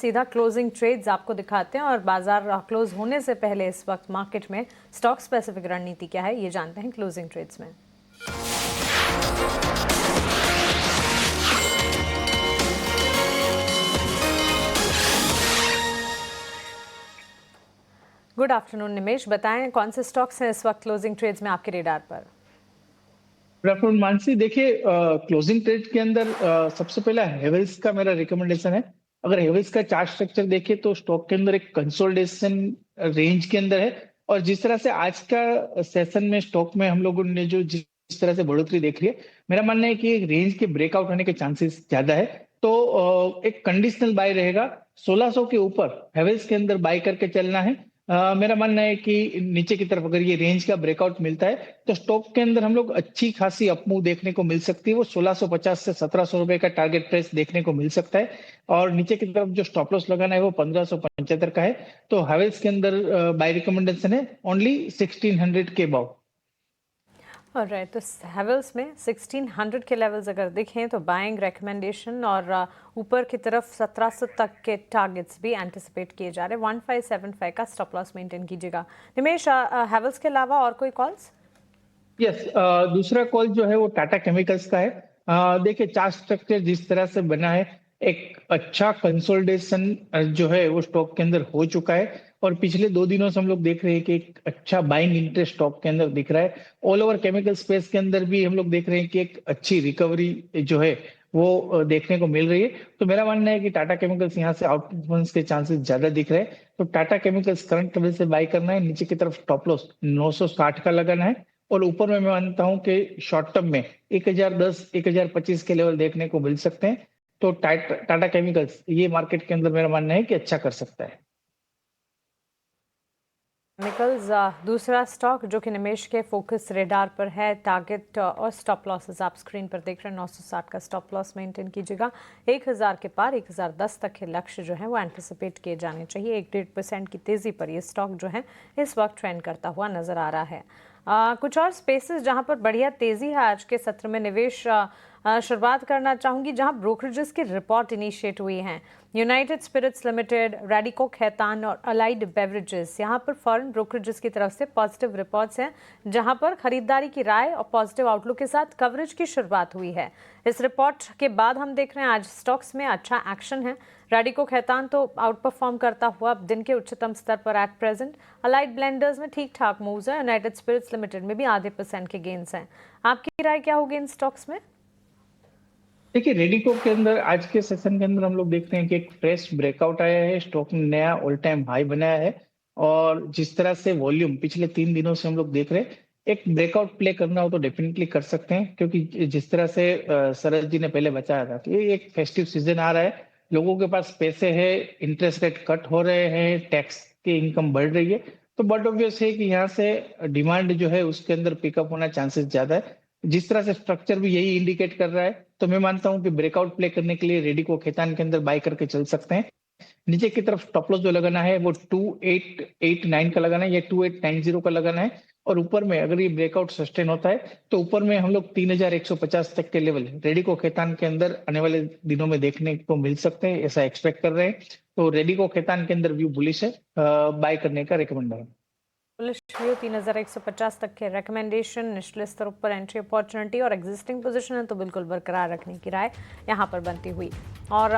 सीधा closing trades आपको दिखाते हैं और बाजार क्लोज होने से पहले इस वक्त मार्केट में स्टॉक स्पेसिफिक रणनीति क्या है, ये जानते हैं क्लोजिंग ट्रेड्स में। गुड आफ्टरनून निमेश, बताएं कौन से स्टॉक्स हैं इस वक्त क्लोजिंग ट्रेड्स में आपके रेडार पर। Good afternoon Mansi. देखिए, क्लोजिंग ट्रेड के अंदर सबसे पहला हेवेल्स का मेरा रिकमेंडेशन है। अगर हेवेल्स का चार्ट स्ट्रक्चर देखें तो स्टॉक के अंदर एक कंसोलिडेशन रेंज के अंदर है, और जिस तरह से आज का सेशन में स्टॉक में हम लोगों ने जो जिस तरह से बढ़ोतरी देख रही है, मेरा मानना है कि एक रेंज के ब्रेकआउट होने के चांसेस ज्यादा है। तो एक कंडीशनल बाय रहेगा, 1600 के ऊपर हेवेल्स के अंदर बाय करके चलना है। मेरा मानना है कि नीचे की तरफ अगर ये रेंज का ब्रेकआउट मिलता है तो स्टॉक के अंदर हम लोग अच्छी खासी अपमूव देखने को मिल सकती है। वो 1650 से 1700 रुपए का टारगेट प्राइस देखने को मिल सकता है, और नीचे की तरफ जो स्टॉप लॉस लगाना है वो 1575 का है। तो हैवेल्स के अंदर बाय रिकमेंडेशन है ओनली 1600 के अबव। ऑलराइट, तो हैवेल्स में 1600 के लेवल्स अगर दिखें तो बाइंग रिकमेंडेशन, और ऊपर की तरफ 1700 तक के टारगेट्स भी एंटिसिपेट किए जा रहे हैं। 1575 का स्टॉप लॉस मेंटेन कीजिएगा। निमेश, हैवेल्स के अलावा और कोई कॉल्स? यस, दूसरा कॉल जो है वो टाटा केमिकल्स का है। देखिए, चार्ट स्ट्रक्चर जिस तरह से बना है, एक अच्छा कंसोलिडेशन जो है वो स्टॉक के अंदर हो चुका है, और पिछले 2 दिनों से हम लोग देख रहे हैं कि एक अच्छा बाइंग इंटरेस्ट स्टॉक के अंदर दिख रहा है। ऑल ओवर केमिकल स्पेस के अंदर भी हम लोग देख रहे हैं कि एक अच्छी रिकवरी जो है वो देखने को मिल रही है। तो मेरा मानना है कि टाटा केमिकल्स यहाँ से आउट परफॉर्मेंस के चांसेस ज्यादा दिख रहे हैं। तो टाटा केमिकल्स करंट लेवल से बाय करना है, नीचे की तरफ स्टॉप लॉस 960 का लगाना है, और ऊपर में मैं मानता हूं कि शॉर्ट टर्म में 1010 1025 के लेवल देखने को मिल सकते हैं। तो टाटा केमिकल्स ये मार्केट के अंदर मेरा मानना है कि अच्छा कर सकता है। केमिकल्स दूसरा स्टॉक जो कि निमेश के फोकस रेडार पर है। टारगेट और स्टॉप लॉसेस आप स्क्रीन पर देख रहे हैं। 960 का स्टॉप लॉस मेंटेन कीजिएगा। 1000 के पार 1010 तक के लक्ष्य जो है वो एंटिसिपेट किए जाने चाहिए। 1-1.5% की तेजी पर ये स्टॉक जो है इस वक्त ट्रेंड करता हुआ नजर आ रहा है। कुछ और स्पेसेस जहां पर बढ़िया तेजी है आज के सत्र में निवेश शुरुआत करना चाहूंगी, जहां ब्रोकरेजेस की रिपोर्ट इनिशिएट हुई हैं। United Spirits Limited, Radico Khaitan और अलाइड बेवरेजेस, यहाँ पर फॉरेन ब्रोकरेजेस की तरफ से पॉजिटिव रिपोर्ट्स हैं, जहां पर खरीदारी की राय और पॉजिटिव आउटलुक के साथ कवरेज की शुरुआत हुई है। इस रिपोर्ट के बाद हम देख रहे हैं आज स्टॉक्स में अच्छा एक्शन है। रैडिको खैतान तो आउट परफॉर्म करता हुआ दिन के उच्चतम स्तर पर एट प्रेजेंट। अलाइड ब्लेंडर्स में ठीक ठाक मूव्स है। यूनाइटेड स्पिरिट्स लिमिटेड में भी ½ % के गेन्स हैं। आपकी राय क्या होगी इन स्टॉक्स में? देखिए, रेडिको के अंदर आज के सेशन के अंदर हम लोग देख रहे हैं कि एक फ्रेश ब्रेकआउट आया है, स्टॉक ने नया ऑल टाइम हाई बनाया है, और जिस तरह से वॉल्यूम पिछले 3 दिनों से हम लोग देख रहे हैं, एक ब्रेकआउट प्ले करना हो तो डेफिनेटली कर सकते हैं। क्योंकि जिस तरह से शरद जी ने पहले बताया था कि ये एक फेस्टिव सीजन आ रहा है, लोगों के पास पैसे है, इंटरेस्ट रेट कट हो रहे हैं, टैक्स की इनकम बढ़ रही है, तो बट ऑब्वियस है कि यहाँ से डिमांड जो है उसके अंदर पिकअप होना चांसेस ज्यादा है। जिस तरह से स्ट्रक्चर भी यही इंडिकेट कर रहा है, तो मैं मानता हूं कि ब्रेकआउट प्ले करने के लिए रेडी को खेतान के अंदर बाय करके चल सकते हैं। नीचे की तरफ स्टॉप लॉस जो लगाना है वो 2889 का लगाना है या 2890 का लगाना है, और ऊपर में अगर ये ब्रेकआउट सस्टेन होता है तो ऊपर में हम लोग 3150 तक के लेवल रेडी को खेतान के अंदर आने वाले दिनों में देखने को मिल सकते हैं, ऐसा एक्सपेक्ट कर रहे हैं। तो रेडी को खेतान के अंदर व्यू बुलिश है, बाय करने का रिकमेंड है। बुलिश व्यू 3150 तक के रिकमेंडेशन, निचले स्तर पर एंट्री अपॉर्चुनिटी और एग्जिस्टिंग पोजीशन है तो बिल्कुल बरकरार रखने की राय यहाँ पर बनती हुई। और